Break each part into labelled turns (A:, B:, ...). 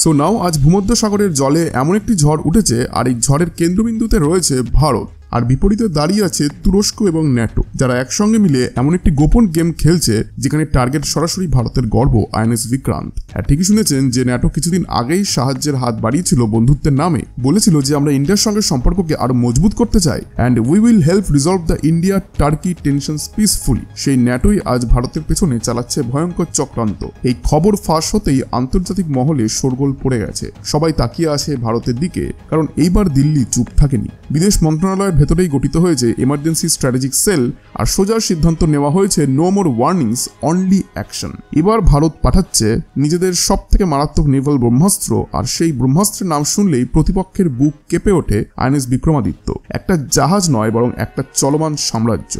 A: So now আজ ভূমধ্য সাগরের জলে এমন একটি ঝড় উঠেছে আর এই ঝড়ের কেন্দ্রবিন্দুতে রয়েছে ভারত আর বিপরীতে দাঁড়িয়ে আছে তুরস্ক এবং ন্যাটো, যারা একসঙ্গে মিলে এমন একটি গোপন গেম খেলছে যেখানে টার্গেট সরাসরি ভারতের গর্ব আইএনএস বিক্রান্ত। হ্যাঁ, ঠিকই শুনেছেন যে ন্যাটো কিছুদিন আগেই সাহায্যের হাত বাড়িয়েছিল বন্ধুত্বের নামে, বলেছিল যে আমরা ইন্ডিয়ার সঙ্গে সম্পর্ককে আরো মজবুত করতে চাই and we will help resolve the India turkey tensions peacefully. সেই ন্যাটোই আজ ভারতের পেছনে চালাচ্ছে ভয়ঙ্কর চক্রান্ত। এই খবর ফাঁস হতেই আন্তর্জাতিক মহলে শোরগোল পড়ে গেছে, সবাই তাকিয়ে আছে ভারতের দিকে, কারণ এইবার দিল্লি চুপ থাকেনি। বিদেশ মন্ত্রণালয়ের ভেতরেই গঠিত হয়েছে এমার্জেন্সি স্ট্র্যাটেজিক সেল আর সোজা সিদ্ধান্ত নেওয়া হয়েছে no more warnings only action. এবার ভারত পাঠাচ্ছে নিজেদের সব থেকে মারাত্মক নেভাল ব্রহ্মাস্ত্র, আর সেই ব্রহ্মাস্ত্রের নাম শুনলেই প্রতিপক্ষের বুক কেঁপে ওঠে আইএনএস বিক্রমাদিত্য। একটা জাহাজ নয়, বরং একটা চলমান সাম্রাজ্য।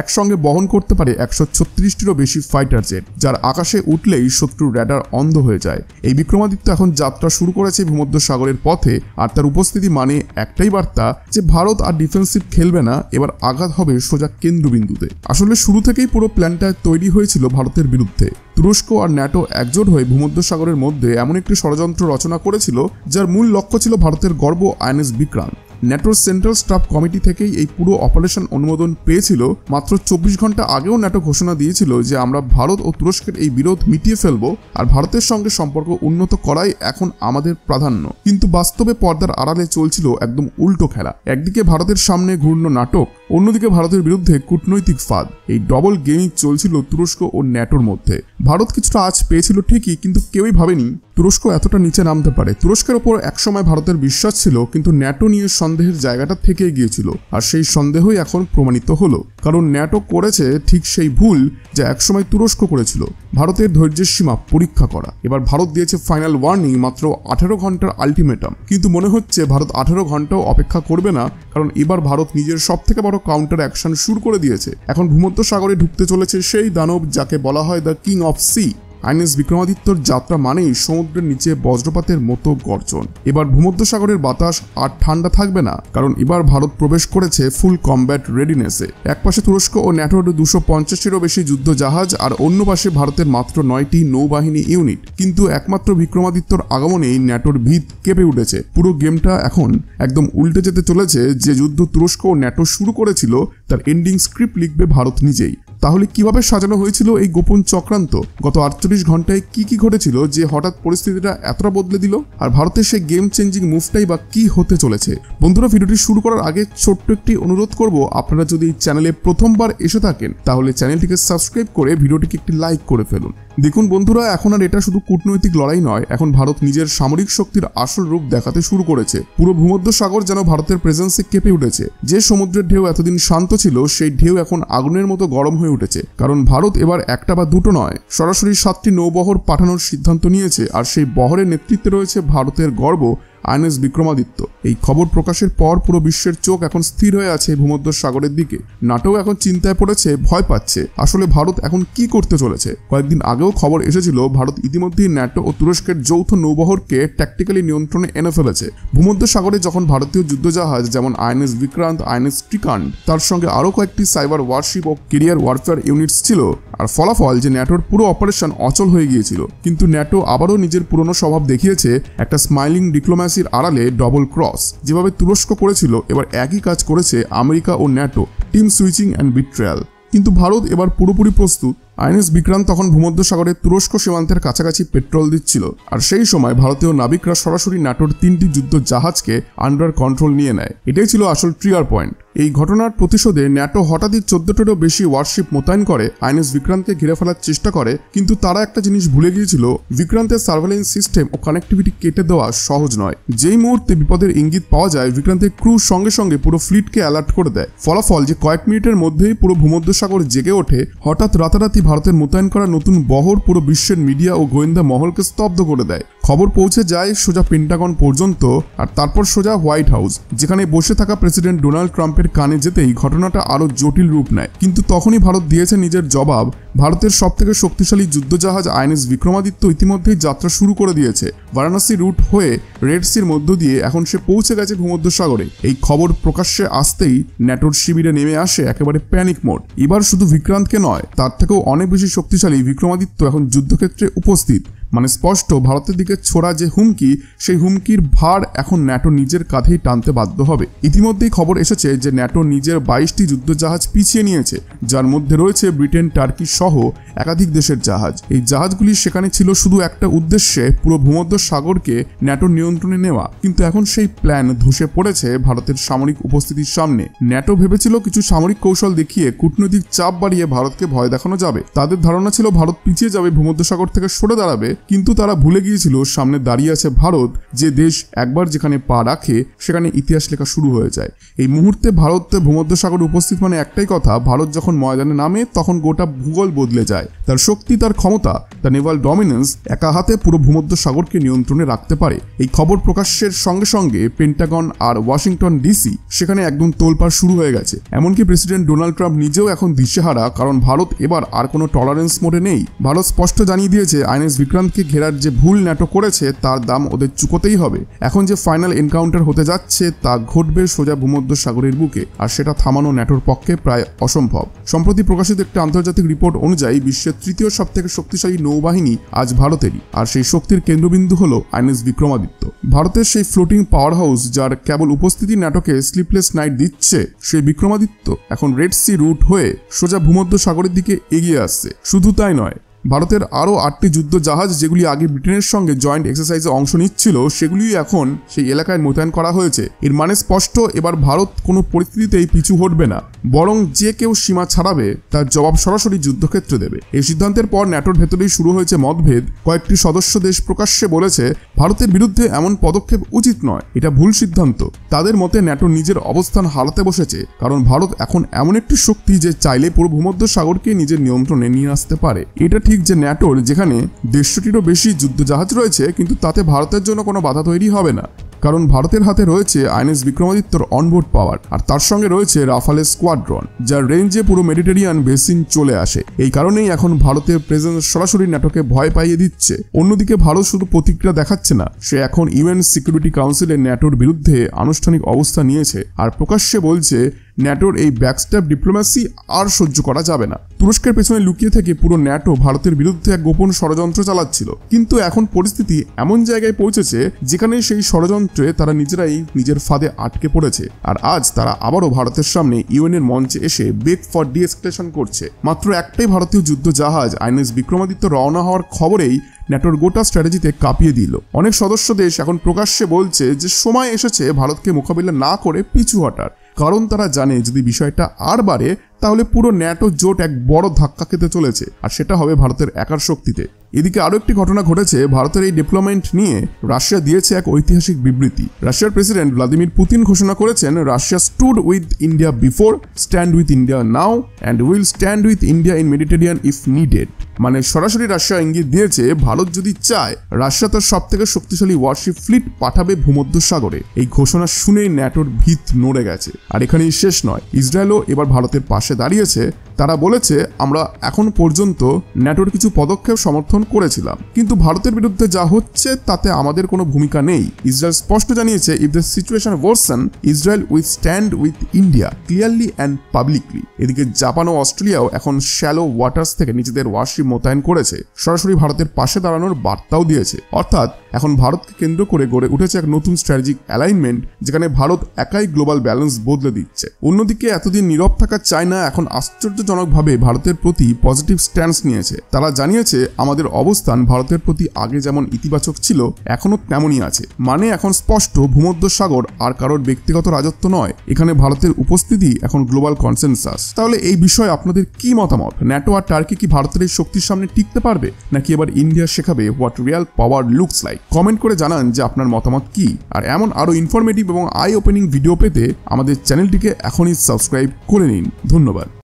A: একসঙ্গে বহন করতে পারে 136টিরও বেশি ফাইটার জেট, যার আকাশে উঠলেই শত্রুর র্যাডার অন্ধ হয়ে যায়। এই বিক্রমাদিত্য এখন যাত্রা শুরু করেছে ভূমধ্য সাগরের পথে, আর তার উপস্থিতি মানে একটাই বার্তা যে ভারত আর ডিফেন্সিভ খেলবে না, এবার আঘাত হবে সোজা কেন্দ্রবিন্দুতে। আসলে শুরু থেকেই পুরো প্ল্যানটা তৈরি হয়েছিল ভারতের বিরুদ্ধে। তুরস্ক আর ন্যাটো একজোট হয়ে ভূমধ্য সাগরের মধ্যে এমন একটি ষড়যন্ত্র রচনা করেছিল যার মূল লক্ষ্য ছিল ভারতের গর্ব আইএনএস বিক্রান্ত। ন্যাটোর সেন্ট্রাল স্টাফ কমিটি থেকেই এই পুরো অপারেশন অনুমোদন পেয়েছিল। মাত্র 24 ঘন্টা আগেও ন্যাটো ঘোষণা দিয়েছিল যে আমরা ভারত ও তুরস্কের এই বিরোধ মিটিয়ে ফেলবো আর ভারতের সঙ্গে সম্পর্ক উন্নত করাই এখন আমাদের প্রাধান্য। কিন্তু বাস্তবে পর্দার আড়ালে চলছিল একদম উল্টো খেলা। একদিকে ভারতের সামনে ঘূর্ণ নাটক, অন্যদিকে ভারতের বিরুদ্ধে কূটনৈতিক ফাঁদ। এই ডবল গেমিং চলছিল তুরস্ক ও ন্যাটোর মধ্যে। ভারত কিছুটা আঁচ পেয়েছিল ঠিকই, কিন্তু কেউই ভাবেনি তুরস্ক এতটা নিচে নামতে পারে। তুরস্কের ওপর একসময় ভারতের বিশ্বাস ছিল, কিন্তু ন্যাটো নিয়ে সন্দেহের জায়গাটা থেকে গিয়েছিল, আর সেই সন্দেহই এখন প্রমাণিত হলো। কারণ ন্যাটো করেছে ঠিক সেই ভুল যা একসময় তুরস্ক করেছিল, ভারতের ধৈর্যের সীমা পরীক্ষা করা। এবার ভারত দিয়েছে ফাইনাল ওয়ার্নিং, মাত্র 18 ঘন্টার আলটিমেটাম। কিন্তু মনে হচ্ছে ভারত 18 ঘন্টাও অপেক্ষা করবে না, কারণ এবার ভারত নিজের সব থেকে বড় কাউন্টার অ্যাকশন শুরু করে দিয়েছে। এখন ভূমধ্য সাগরে ঢুকতে চলেছে সেই দানব যাকে বলা হয় the king of sea. INS বিক্রমাদিত্যর যাত্রা মানেই সমুদ্রের নিচে বজ্রপাতের মতো গর্জন। এবার ভূমধ্য সাগরের বাতাস আর ঠান্ডা থাকবে না, কারণ এবার ভারত প্রবেশ করেছে ফুল কমব্যাট রেডিনেসে। একপাশে তুরস্ক ও ন্যাটোর 250টিরও বেশি যুদ্ধ জাহাজ, আর অন্য পাশে ভারতের মাত্র 9টি নৌবাহিনী ইউনিট। কিন্তু একমাত্র বিক্রমাদিত্যর আগমনেই ন্যাটোর ভিত কেঁপে উঠেছে। পুরো গেমটা এখন একদম উল্টে যেতে চলেছে। যে যুদ্ধ তুরস্ক ও ন্যাটো শুরু করেছিল তার এন্ডিং স্ক্রিপ্ট লিখবে ভারত নিজেই। তাহলে কিভাবে সাজানো হয়েছিল এই গোপন চক্রান্ত? গত 48 ঘন্টায় কি ঘটেছিল যে হঠাৎ পরিস্থিতিটা এতটা বদলে দিল? আর ভারতের সেই গেম চেঞ্জিং মুভটাই বা কি হতে চলেছে? বন্ধুরা, ভিডিওটি শুরু করার আগে ছোট্ট একটি অনুরোধ করব, আপনারা যদি এই চ্যানেলে প্রথমবার এসে থাকেন তাহলে চ্যানেলটিকে সাবস্ক্রাইব করে ভিডিওটিকে একটি লাইক করে ফেলুন। দেখুন বন্ধুরা, এখন আর এটা শুধু কূটনৈতিক লড়াই নয়, এখন ভারত নিজের সামরিক শক্তির আসল রূপ দেখাতে শুরু করেছে। পুরো ভূমধ্য সাগর যেন ভারতের প্রেজেন্সে কেঁপে উঠেছে। যে সমুদ্রের ঢেউ এতদিন শান্ত ছিল, সেই ঢেউ এখন আগুনের মতো গরম হয়ে উঠেছে। কারণ ভারত এবার একটা বা দুটো নয়, সরাসরি 7টি নৌবহর পাঠানোর সিদ্ধান্ত নিয়েছে, আর সেই বহরের নেতৃত্বে রয়েছে ভারতের গর্ব আইএনএস বিক্রমাদিত্য। এই খবর প্রকাশের পর পুরো বিশ্বের চোখ এখন স্থির হয়ে আছে ভূমধ্য সাগরের দিকে। নাটো এখন চিন্তায় পড়েছে, ভয় পাচ্ছে। আসলে ভারত এখন কি করতে চলেছে? কয়েকদিন আগেও খবর এসেছিল ভারত ইতিমধ্যেই ন্যাটো ও তুরস্কের যৌথ নৌবহরকে ট্যাকটিক্যালি নিয়ন্ত্রণে এনে ফেলেছে। ভূমধ্য সাগরে যখন ভারতীয় যুদ্ধজাহাজ যেমন আইএনএস বিক্রান্ত, আইএনএস ট্রিকান্ট, তার সঙ্গে আরও কয়েকটি সাইবার ওয়ারশিপ ও কেরিয়ার ওয়ারফেয়ার ইউনিটস ছিল, আর ফলাফল যে ন্যাটোর পুরো অপারেশন অচল হয়ে গিয়েছিল। কিন্তু ন্যাটো আবারও নিজের পুরনো স্বভাব দেখিয়েছে, একটা স্মাইলিং ডিপ্লোম্যাসির আড়ালে ডবল ক্রস। যেভাবে তুরস্ক করেছিল, এবার একই কাজ করেছে আমেরিকা ও NATO, team switching and betrayal. কিন্তু ভারত এবার পুরোপুরি প্রস্তুত। আইএনএস বিক্রান্ত তখন ভূমধ্য সাগরে তুরস্ক সীমান্তের কাছাকাছি পেট্রোল দিচ্ছিল, আর সেই সময় ভারতীয় নাবিকরা সরাসরি ন্যাটোর 3টি যুদ্ধ জাহাজকে আন্ডার কন্ট্রোল নিয়ে নেয়। এটাই ছিল আসল ট্রিগার পয়েন্ট। এই ঘটনার প্রতিশোধে ন্যাটো হঠাৎই 14টিরও বেশি ওয়ারশিপ মোতায়েন করে আইএনএস বিক্রান্তকে ঘিরে ফেলার চেষ্টা করে। কিন্তু তারা একটা জিনিস ভুলে গিয়েছিল, বিক্রান্তের সার্ভেলেন্স সিস্টেম ও কানেক্টিভিটি কেটে দেওয়া সহজ নয়। যেই মুহূর্তে বিপদের ইঙ্গিত পাওয়া যায়, বিক্রান্তের ক্রু সঙ্গে সঙ্গে পুরো ফ্লিটকে অ্যালার্ট করে দেয়। ফলাফল যে কয়েক মিনিটের মধ্যেই পুরো ভূমধ্য সাগর জেগে ওঠে। হঠাৎ রাতারাতি ভারতের মোতায়েন করা নতুন বহর পুরো বিশ্বের মিডিয়া ও গোয়েন্দা মহলকে স্তব্ধ করে দেয়। খবর পৌঁছে যায় সোজা পেন্টাগন পর্যন্ত, আর তারপর সোজা হোয়াইট হাউস, যেখানে বসে থাকা প্রেসিডেন্ট ডোনাল্ড ট্রাম্পের কানে যেতেই ঘটনাটা আরো জটিল রূপ নেয়। কিন্তু তখনই ভারত দিয়েছে নিজের জবাব। ভারতের সবথেকে শক্তিশালী যুদ্ধজাহাজ আইএনএস বিক্রমাদিত্য ইতিমধ্যেই যাত্রা শুরু করে দিয়েছে। বারাণসী রুট হয়ে রেড সির মধ্য দিয়ে এখন সে পৌঁছে গেছে ভূমধ্য সাগরে। এই খবর প্রকাশ্যে আসতেই ন্যাটোর শিবিরে নেমে আসে একেবারে প্যানিক মোড। এবার শুধু বিক্রান্তকে নয়, তার থেকেও অনেক বেশি শক্তিশালী বিক্রমাদিত্য এখন যুদ্ধক্ষেত্রে উপস্থিত। মানে স্পষ্ট ভারতের দিকে ছোড়া যে হুমকি, সেই হুমকির ভার এখন ন্যাটো নিজের কাঁধেই টানতে বাধ্য হবে। ইতিমধ্যেই খবর এসেছে যে ন্যাটো নিজের 22টি যুদ্ধজাহাজ পিছিয়ে নিয়েছে, যার মধ্যে রয়েছে ব্রিটেন, টার্কি সহ একাধিক দেশের জাহাজ। এই জাহাজগুলি সেখানে ছিল শুধু একটা উদ্দেশ্যে, পুরো ভূমধ্য সাগরকে ন্যাটোর নিয়ন্ত্রণে নেওয়া। কিন্তু এখন সেই প্ল্যান ধসে পড়েছে ভারতের সামরিক উপস্থিতির সামনে। ন্যাটো ভেবেছিল কিছু সামরিক কৌশল দেখিয়ে কূটনৈতিক চাপ বাড়িয়ে ভারতকে ভয় দেখানো যাবে। তাদের ধারণা ছিল ভারত পিছিয়ে যাবে, ভূমধ্যসাগর থেকে সরে দাঁড়াবে। কিন্তু তারা ভুলে গিয়েছিল সামনে দাঁড়িয়ে আছে ভারত, যে দেশ একবার যেখানে পা রাখে সেখানে ইতিহাস লেখা শুরু হয়ে যায়। এই মুহূর্তে ভারতে ভূমধ্যসাগরে উপস্থিত মানে একটাই কথা, ভারত যখন ময়দানে নামে তখন গোটা ভূগোল বদলে যায়। তার শক্তি, তার ক্ষমতা, তার নেভাল ডমিনেন্স একা হাতে পুরো ভূমধ্যসাগরকে নিয়ন্ত্রণে রাখতে পারে। এই খবর প্রকাশের সঙ্গে সঙ্গে পেন্টাগন আর ওয়াশিংটন ডিসি সেখানে একদম তোলপাড় শুরু হয়ে গেছে। এমনকি প্রেসিডেন্ট ডোনাল্ড ট্রাম্প নিজেও এখন দিশেহারা, কারণ ভারত এবার আর কোনো টলারেন্স মোডে নেই। ভারত স্পষ্ট জানিয়ে দিয়েছে আইএনএস বিক্রান্তকে ঘেরার যে ভুল ন্যাটো করেছে তার দাম ওদের চুকোতেই হবে। এখন যে ফাইনাল এনকাউন্টার হতে যাচ্ছে তা ঘটবে সোজা ভূমধ্যসাগরের বুকে, আর সেটা থামানো ন্যাটোর পক্ষে প্রায় অসম্ভব। সম্প্রতি প্রকাশিত একটি আন্তর্জাতিক রিপোর্ট অনুযায়ী বিশ্বের তৃতীয় সবথেকে শক্তিশালী নৌবাহিনী আজ ভারতেরই, আর সেই শক্তির কেন্দ্রবিন্দু হলো আইএনএস বিক্রমাদিত্য। ভারতের সেই ফ্লোটিং পাওয়ার হাউস, যার কেবল উপস্থিতি ন্যাটোকে স্লিপলেস নাইট দিচ্ছে, সেই বিক্রমাদিত্য এখন রেড সি রুট হয়ে সোজা ভূমধ্যসাগরের দিকে এগিয়ে আসছে। শুধু তাই নয়, ভারতের আরও 8টি যুদ্ধ জাহাজ, যেগুলি আগে ব্রিটেনের সঙ্গে জয়েন্ট এক্সারসাইজে অংশ নিচ্ছিল, সেগুলি এখন সেই এলাকায় মোতায়েন করা হয়েছে। এর মানে স্পষ্ট, এবার ভারত কোনো পরিস্থিতিতেই পিছু হটবে না, বরং যে কেউ সীমা ছাড়াবে তার জবাব সরাসরি যুদ্ধক্ষেত্রে দেবে। এই সিদ্ধান্তের পর ন্যাটোর ভেতরেই শুরু হয়েছে মতভেদ। কয়েকটি সদস্য দেশ প্রকাশ্যে বলেছে ভারতের বিরুদ্ধে এমন পদক্ষেপ উচিত নয়, এটা ভুল সিদ্ধান্ত। তাদের মতে ন্যাটো নিজের অবস্থান হারাতে বসেছে, কারণ ভারত এখন এমন একটি শক্তি যে চাইলে পুরো ভূমধ্যসাগরকে নিজের নিয়ন্ত্রণে নিয়ে আসতে পারে। এটা ঠিক যে ন্যাটোর যেখানে 150টিরও বেশি যুদ্ধজাহাজ রয়েছে, কিন্তু তাতে ভারতের জন্য কোনো বাধা তৈরি হবে না, কারণ ভারতের হাতে রয়েছে আইএনএস বিক্রমাদিত্যর অনবোর্ড পাওয়ার, আর তার সঙ্গে রয়েছে রাফালের স্কোয়াড্রন, যার রেঞ্জে পুরো মেডিটেরিয়ান বেসিন চলে আসে। এই কারণেই এখন ভারতের প্রেজেন্স সরাসরি ন্যাটোকে ভয় পাইয়ে দিচ্ছে। অন্যদিকে ভারত শুধু প্রতিক্রিয়া দেখাচ্ছে না, সে এখন ইউএন সিকিউরিটি কাউন্সিলে ন্যাটোর বিরুদ্ধে আনুষ্ঠানিক অবস্থা নিয়েছে, আর প্রকাশ্যে বলছে ন্যাটোর এই ব্যাকস্ট্যাপ ডিপ্লোম্যাসি আর সহ্য করা যাবে না। তুরস্কের পেছনে লুকিয়ে থেকে পুরো ন্যাটো ভারতের বিরুদ্ধে এক গোপন ষড়যন্ত্র চালাচ্ছিল, কিন্তু এখন পরিস্থিতি এমন জায়গায় পৌঁছেছে যেখানে সেই ষড়যন্ত্রে তারা নিজেরাই নিজের ফাঁদে আটকে পড়েছে। আর আজ তারা আবারও ভারতের সামনে ইউএনের মঞ্চে এসে বেগ ফর ডিএসকেলেশন করছে। মাত্র একটাই ভারতীয় যুদ্ধ জাহাজ আইএনএস বিক্রমাদিত্য রওনা হওয়ার খবরেই ন্যাটোর গোটা স্ট্র্যাটেজিতে কাঁপিয়ে দিল। অনেক সদস্য দেশ এখন প্রকাশ্যে বলছে যে সময় এসেছে ভারতকে মোকাবিলা না করে পিছু হটার, কারণ তারা জানে যদি বিষয়টা আর বাড়ে তাহলে পুরো ন্যাটো জোট এক বড় ধাক্কা খেতে চলেছে, আর সেটা হবে ভারতের একার শক্তিতে। এদিকে আরও একটি ঘটনা ঘটেছে ভারতের এই ডেভেলপমেন্ট নিয়ে। রাশিয়া দিয়েছে এক ঐতিহাসিক বিবৃতি। রাশিয়ার প্রেসিডেন্ট ভ্লাদিমির পুতিন ঘোষণা করেছেন, Russia stood with India before, stand with India now and will stand with India in Mediterranean if needed. মানে সরাসরি রাশিয়া ইঙ্গিত দিয়েছে ভারত যদি চায় রাশিয়া তার সব থেকে শক্তিশালী ওয়ারশিপ ফ্লিট পাঠাবে ভূমধ্যসাগরে। এই ঘোষণা শুনেই ন্যাটোর ভিত নড়ে গেছে। আর এখানেই শেষ নয়, ইসরায়েলও এবার ভারতের পাশে দাঁড়িয়েছে। তারা বলেছে, আমরা এখন পর্যন্ত ন্যাটোর কিছু পদক্ষেপ সমর্থন করেছিলাম, কিন্তু ভারতের বিরুদ্ধে যা হচ্ছে তাতে আমাদের কোনো ভূমিকা নেই। ইসরায়েল স্পষ্ট জানিয়েছে, if the situation worsen, Israel will stand with India clearly and publicly. এদিকে জাপান ও অস্ট্রেলিয়াও এখন শ্যালো ওয়াটার্স থেকে নিজেদের ওয়ারশিপ মোতায়েন করেছে, সরাসরি ভারতের পাশে দাঁড়ানোর বার্তাও দিয়েছে। অর্থাৎ এখন ভারতকে কেন্দ্র করে গড়ে উঠেছে এক নতুন স্ট্র্যাটেজিক অ্যালাইনমেন্ট, যেখানে ভারত একাই গ্লোবাল ব্যালেন্স বদলে দিচ্ছে। অন্যদিকে এতদিন নীরব থাকা চায়না এখন আশ্চর্যজনকভাবে ভারতের প্রতি পজিটিভ স্ট্যান্স নিয়েছে। তারা জানিয়েছে, আমাদের অবস্থান ভারতের প্রতি আগে যেমন ইতিবাচক ছিল এখনো তেমনই আছে। মানে এখন স্পষ্ট, ভূমধ্যসাগর আর কারোর ব্যক্তিগত রাজত্ব নয়, এখানে ভারতের উপস্থিতি এখন গ্লোবাল কনসেনসাস। তাহলে এই বিষয়ে আপনাদের কি মতামত? ন্যাটো আর টার্কি কি ভারতের এই শক্তির সামনে টিকতে পারবে, নাকি এবার ইন্ডিয়া শেখাবে what Real power looks like? Comment করে জানান যে আপনার মতামত কি। আর এমন আরো ইনফরমেটিভ এবং আই ওপেনিং ভিডিও পেতে আমাদের চ্যানেলটিকে এখনই সাবস্ক্রাইব করে নিন। ধন্যবাদ।